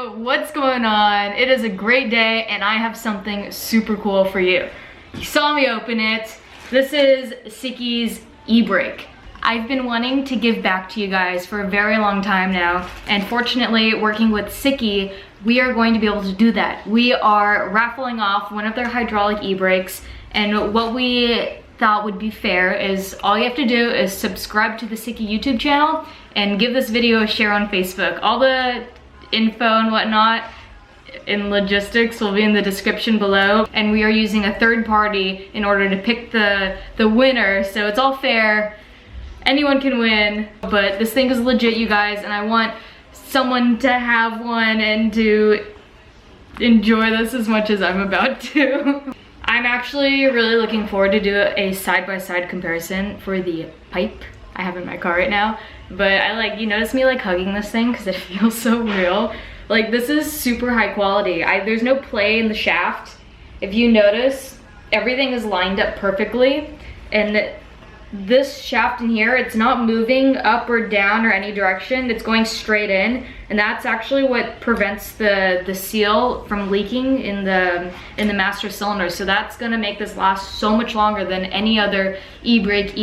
So what's going on? It is a great day and I have something super cool for you. You saw me open it. This is Sikky's E-brake. I've been wanting to give back to you guys for a very long time now, and fortunately working with Sikky, we are going to be able to do that. We are raffling off one of their hydraulic e-brakes, and what we thought would be fair is all you have to do is subscribe to the Sikky YouTube channel and give this video a share on Facebook. All the info and whatnot in logistics will be in the description below, and we are using a third party in order to pick the winner, so it's all fair. Anyone can win, but this thing is legit, you guys, and I want someone to have one and to enjoy this as much as I'm about to. I'm actually really looking forward to do a side-by-side comparison for the pipe I have in my car right now. But you notice me like hugging this thing because it feels so real. Like, this is super high quality. There's no play in the shaft. If you notice, everything is lined up perfectly, and this shaft in here, it's not moving up or down or any direction. It's going straight in, and that's actually what prevents the seal from leaking in the master cylinder. So that's gonna make this last so much longer than any other eBay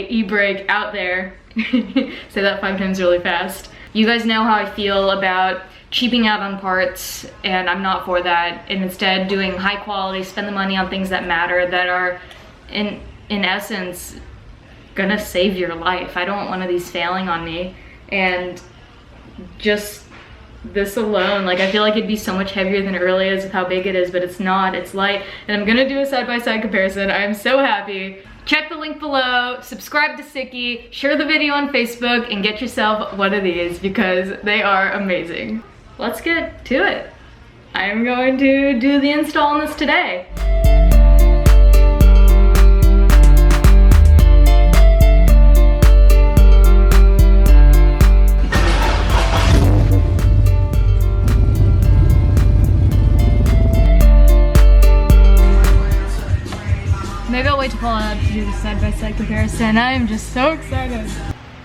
e-brake out there. Say that 5 times really fast. You guys know how I feel about cheaping out on parts, and I'm not for that, and instead doing high quality, spend the money on things that matter, that are in essence gonna save your life. I don't want one of these failing on me. And just this alone, like, I feel like it'd be so much heavier than it really is with how big it is, but it's not. It's light, and I'm gonna do a side-by-side comparison. I'm so happy. Check the link below, subscribe to Sikky, share the video on Facebook, and get yourself one of these because they are amazing. Let's get to it. I am going to do the install on this today. Maybe I'll wait to pull out to do the side-by-side comparison. I am just so excited.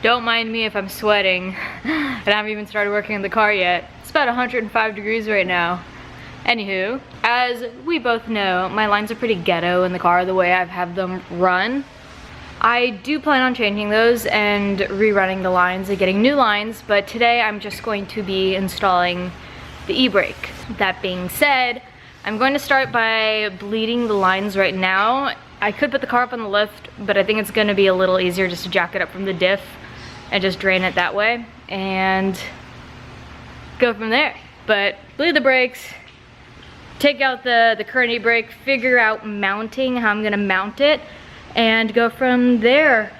Don't mind me if I'm sweating. And I haven't even started working on the car yet. It's about 105 degrees right now. Anywho, as we both know, my lines are pretty ghetto in the car the way I've had them run. I do plan on changing those and rerunning the lines and getting new lines, but today I'm just going to be installing the e-brake. That being said, I'm going to start by bleeding the lines right now. I could put the car up on the lift, but I think it's gonna be a little easier just to jack it up from the diff and just drain it that way and go from there. But bleed the brakes, take out the current e-brake, figure out mounting, how I'm gonna mount it, and go from there.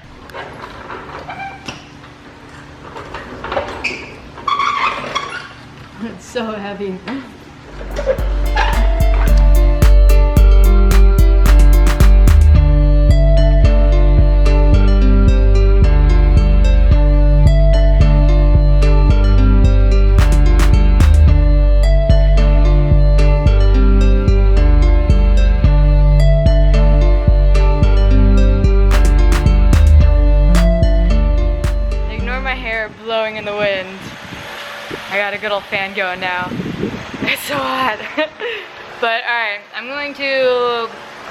It's so heavy. Blowing in the wind. I got a good old fan going now. It's so hot. But alright, I'm going to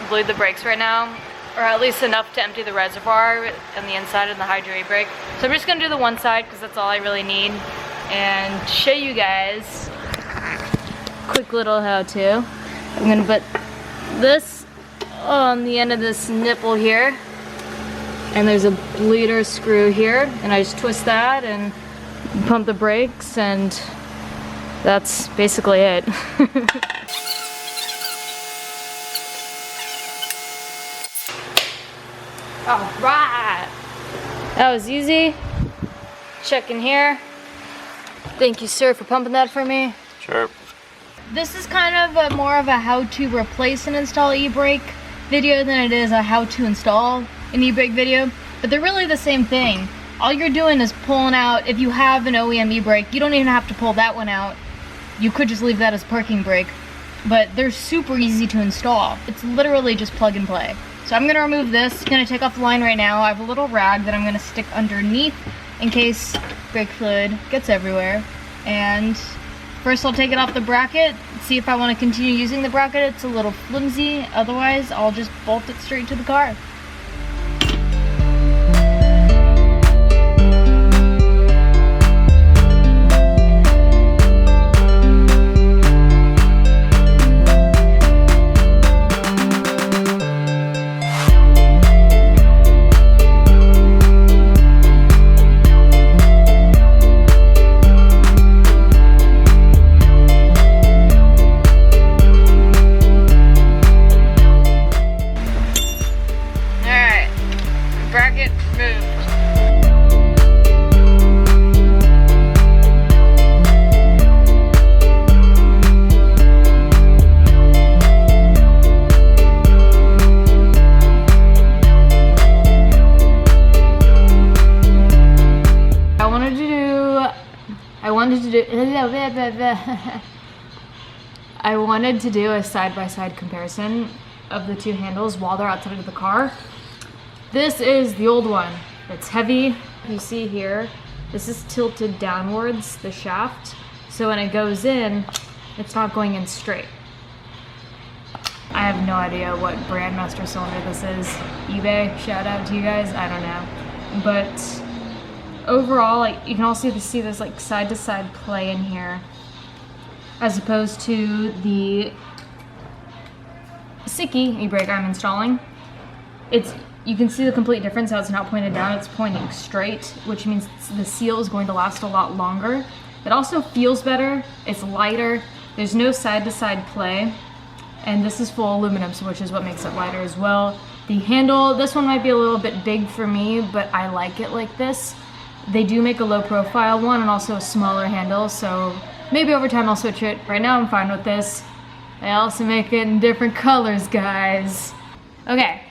bleed the brakes right now, or at least enough to empty the reservoir on the inside of the Hydro E-brake. So I'm just gonna do the one side because that's all I really need, and show you guys quick little how-to. I'm gonna put this on the end of this nipple here, and there's a bleeder screw here, and I just twist that and pump the brakes, and that's basically it. Alright! That was easy. Check in here. Thank you, sir, for pumping that for me. Sure. This is kind of more of a how to replace and install e-brake video than it is a how to install an e-brake video, but they're really the same thing. All you're doing is pulling out, if you have an OEM e-brake, you don't even have to pull that one out. You could just leave that as parking brake, but they're super easy to install. It's literally just plug and play. So I'm gonna remove this, gonna take off the line right now. I have a little rag that I'm gonna stick underneath in case brake fluid gets everywhere. And first I'll take it off the bracket, see if I want to continue using the bracket. It's a little flimsy, otherwise I'll just bolt it straight to the car. I wanted to do a side-by-side comparison of the two handles while they're outside of the car. This is the old one. It's heavy. You see here, this is tilted downwards, the shaft. So when it goes in, it's not going in straight. I have no idea what brand master cylinder this is. eBay, shout out to you guys, I don't know. But overall, like, you can also see this like side-to-side play in here, as opposed to the Sikky E-brake I'm installing. You can see the complete difference, how it's not pointed down, it's pointing straight, which means the seal is going to last a lot longer. It also feels better, it's lighter, there's no side-to-side play, and this is full aluminum, so which is what makes it lighter as well. The handle, this one might be a little bit big for me, but I like it like this. They do make a low profile one and also a smaller handle, so maybe over time I'll switch it. Right now I'm fine with this. They also make it in different colors, guys. Okay,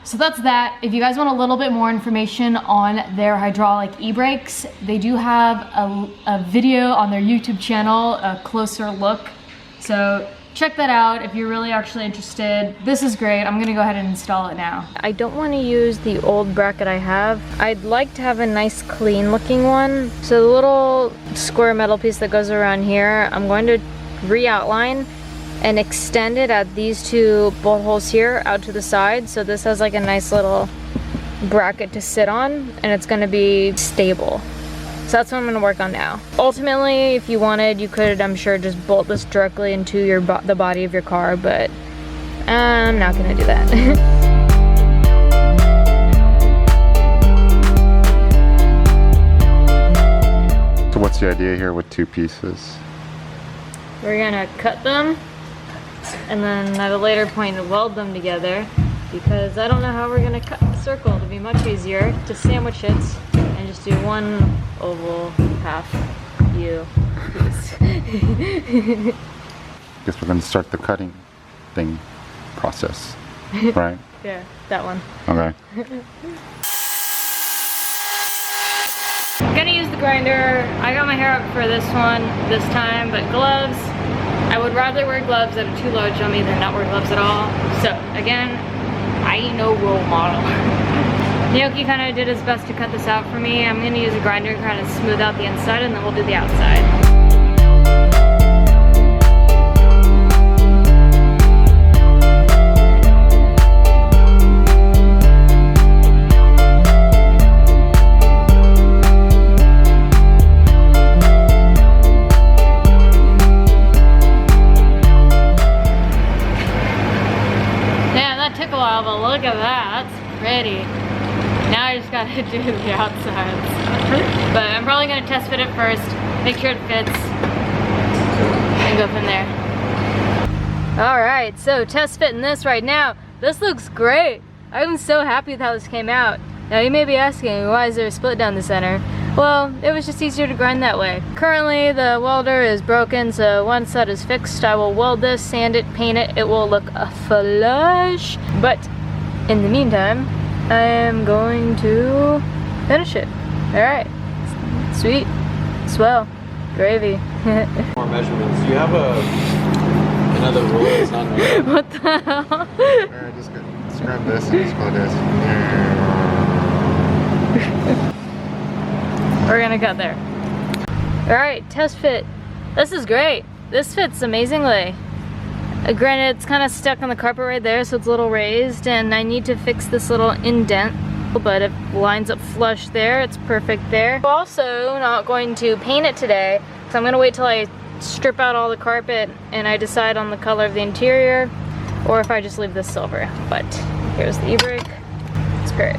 so that's that. If you guys want a little bit more information on their hydraulic e-brakes, they do have a video on their YouTube channel, a closer look. So check that out if you're really actually interested. This is great. I'm gonna go ahead and install it now. I don't want to use the old bracket I have. I'd like to have a nice clean looking one. So the little square metal piece that goes around here, I'm going to re-outline and extend it at these two bolt holes here out to the side. So this has like a nice little bracket to sit on, and it's gonna be stable. So that's what I'm gonna work on now. Ultimately, if you wanted, you could, I'm sure, just bolt this directly into the body of your car, but I'm not gonna do that. So what's the idea here with two pieces? We're gonna cut them, and then at a later point weld them together, because I don't know how we're gonna cut the circle. It'll be much easier to sandwich it and just do one oval half U piece. Guess we're gonna start the cutting thing process, right? Yeah, that one. Okay. I'm gonna use the grinder. I got my hair up for this one this time, but gloves, I would rather wear gloves that are too large on me than not wear gloves at all. So again, I ain't no role model. Naoki kind of did his best to cut this out for me. I'm gonna use a grinder to kind of smooth out the inside, and then we'll do the outside. Yeah, that took a while, but look at that, that's pretty. Now I just gotta do the outsides. But I'm probably gonna test fit it first, make sure it fits, and go from there. Alright, so test fitting this right now. This looks great. I'm so happy with how this came out. Now you may be asking, why is there a split down the center? Well, it was just easier to grind that way. Currently the welder is broken, so once that is fixed, I will weld this, sand it, paint it. It will look a flush. But in the meantime, I am going to finish it. Alright. Sweet. Swell. Gravy. More measurements. Do you have another ruler that's not known? What the hell? Alright, just grab this and just go this. We're gonna cut there. Alright, test fit. This is great. This fits amazingly. Granted, it's kind of stuck on the carpet right there, so it's a little raised, and I need to fix this little indent, but it lines up flush there. It's perfect there. I'm also not going to paint it today, so I'm going to wait till I strip out all the carpet and I decide on the color of the interior, or if I just leave this silver. But here's the e-brake. It's great.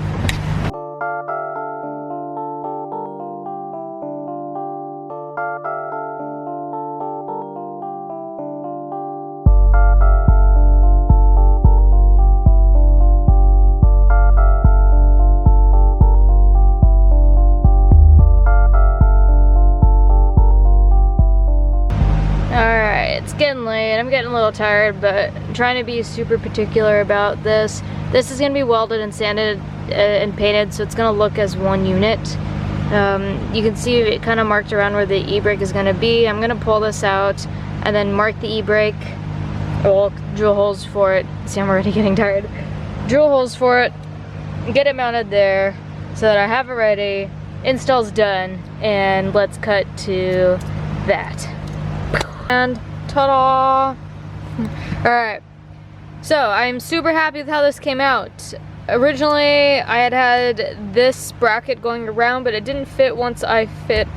It's getting late. I'm getting a little tired, but I'm trying to be super particular about this. This is going to be welded and sanded and painted, so it's going to look as one unit. You can see it kind of marked around where the e-brake is going to be. I'm going to pull this out and then mark the e-brake. Well, drill holes for it. See, I'm already getting tired. Drill holes for it, get it mounted there so that I have it ready. Install's done, and let's cut to that. And ta-da! Alright, so I'm super happy with how this came out. Originally, I had this bracket going around, but it didn't fit once I fit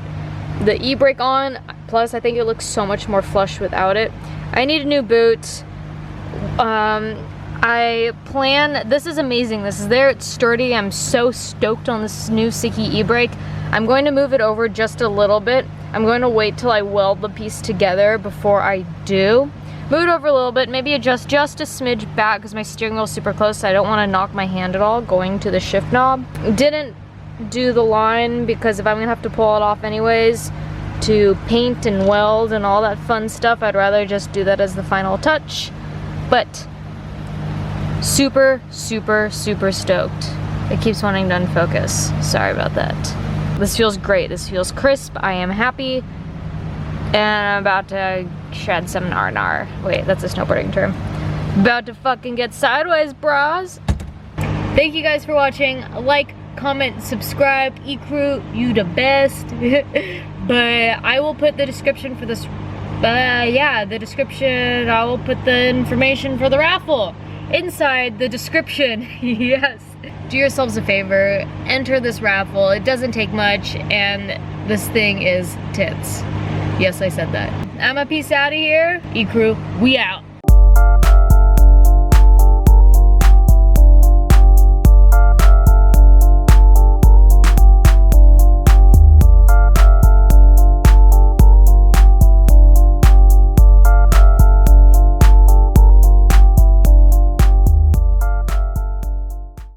the e-brake on. Plus, I think it looks so much more flush without it. I need a new boot. This is amazing. This is there, it's sturdy. I'm so stoked on this new Sikky e-brake. I'm going to move it over just a little bit. I'm going to wait till I weld the piece together before I do. Move it over a little bit, maybe adjust just a smidge back because my steering wheel is super close, so I don't want to knock my hand at all going to the shift knob. Didn't do the line because if I'm going to have to pull it off anyways to paint and weld and all that fun stuff, I'd rather just do that as the final touch. But super, super, super stoked. It keeps wanting to unfocus. Sorry about that. This feels great. This feels crisp. I am happy. And I'm about to shed some nar. Wait, that's a snowboarding term. About to fucking get sideways, bras. Thank you guys for watching. Like, comment, subscribe. E-crew, you the best. But I will put the description for this. The description. I will put the information for the raffle inside the description. Yes. Do yourselves a favor, enter this raffle. It doesn't take much, and this thing is tits. Yes, I said that. I'm a peace out of here. E-crew, we out.